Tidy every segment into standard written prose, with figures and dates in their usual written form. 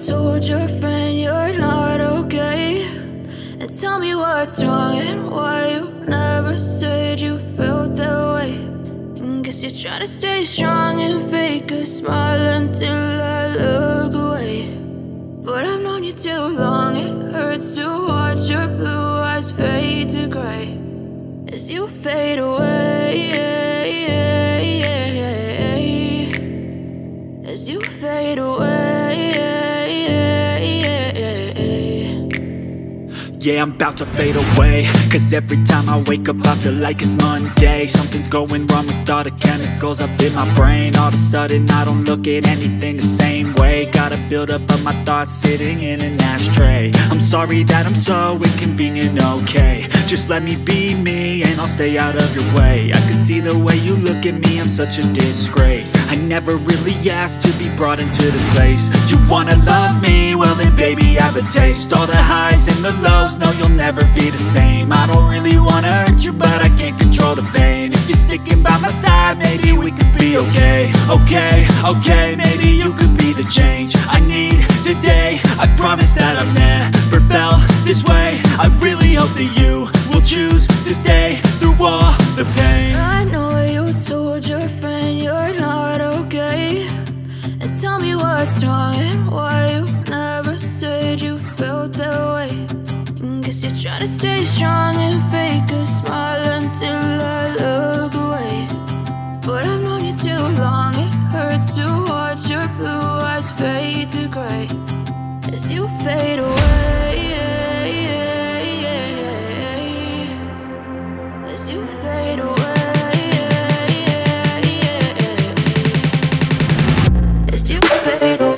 told your friend you're not okay, and tell me what's wrong and why you never said you felt that way. And guess you're trying to stay strong and fake a smile until I look away. But I've known you too long, it hurts to watch your blue eyes fade to gray as you fade away, as you fade away. Yeah, I'm about to fade away, cause every time I wake up I feel like it's Monday. Something's going wrong with all the chemicals up in my brain. All of a sudden I don't look at anything the same way. Got a buildup of my thoughts sitting in an ashtray. I'm sorry that I'm so inconvenient, okay. Just let me be me and I'll stay out of your way. I can see the way you look at me, I'm such a disgrace. I never really asked to be brought into this place. You wanna love me? Well then baby I have a taste. All the highs and the lows, no you'll never be the same. I don't really wanna hurt you but I can't control the pain. If you're sticking by my side maybe we could be okay. Okay, maybe you could be the change I need today. I promise that I've never felt this way. I really hope that you will choose to stay through all the pain. I know you told your friend you're not okay, and tell me what's wrong and why you never said you felt that way. And guess you're trying to stay strong and fake a smile until I look away. But I've known you too long, it hurts to watch your blue eyes fade to gray as you fade away, as you fade away, as you fade away.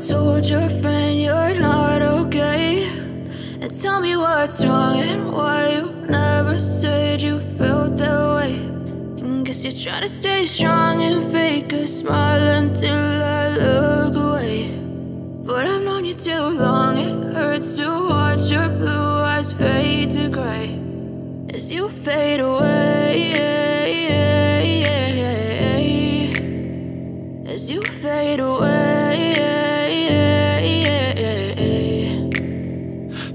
told your friend you're not okay. And tell me what's wrong and why you never said you felt that way. And guess you're trying to stay strong and fake a smile until I look away. But I've known you too long, it hurts to watch your blue eyes fade to gray as you fade away, as you fade away.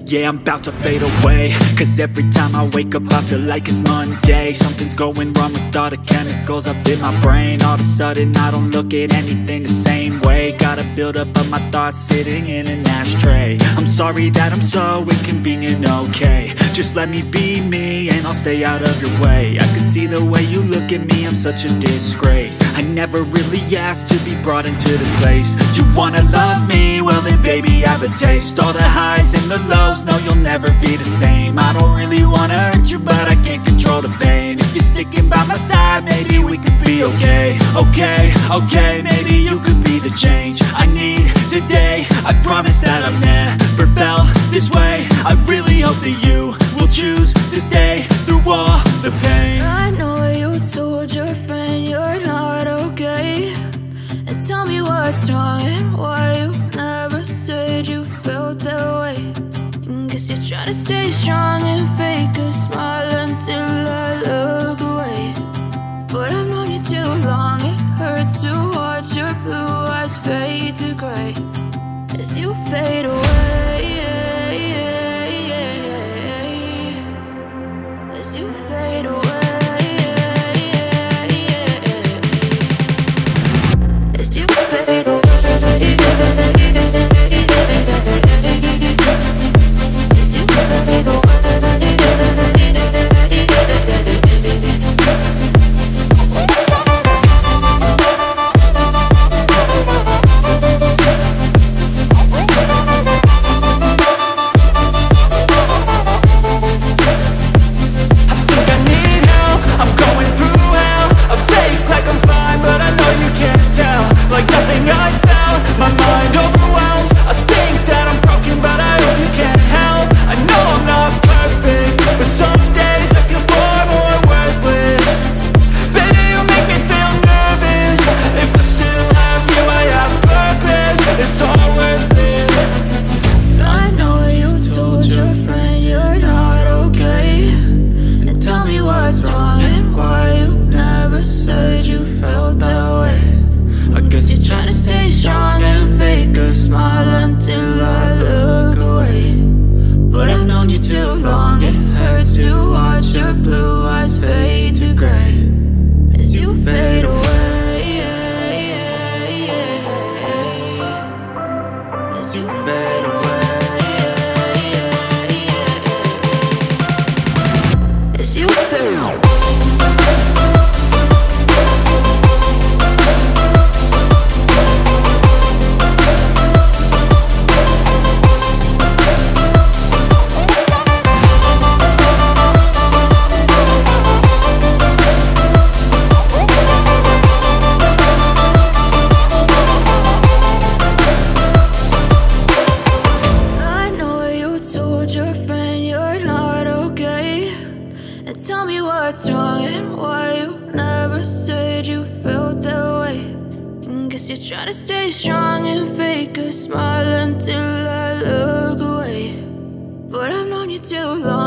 Yeah, I'm about to fade away, cause every time I wake up I feel like it's Monday. Something's going wrong with all the chemicals up in my brain. All of a sudden I don't look at anything the same way. Gotta build up of my thoughts sitting in an ashtray. I'm sorry that I'm so inconvenient, okay. Just let me be me and I'll stay out of your way. I can see the way you look at me, I'm such a disgrace. I never really asked to be brought into this place. You wanna love me? Well then baby I have a taste. All the highs and the lows, no, you'll never be the same. I don't really wanna hurt you, but I can't control the pain. If you're sticking by my side, maybe we could be okay. Okay, maybe you could be the change I need today. I promise that I've never felt this way. I really hope that you will choose to stay through all the pain. I know you told your friend you're not okay. And tell me what's wrong and why you never said you felt that way. Guess you're trying to stay strong and fake a smile until I look away. But I've known you too long, it hurts to watch your blue eyes fade to gray as you fade away, as you fade away, as you fade away. Try to stay strong and fake a smile until I look away. But I've known you too long.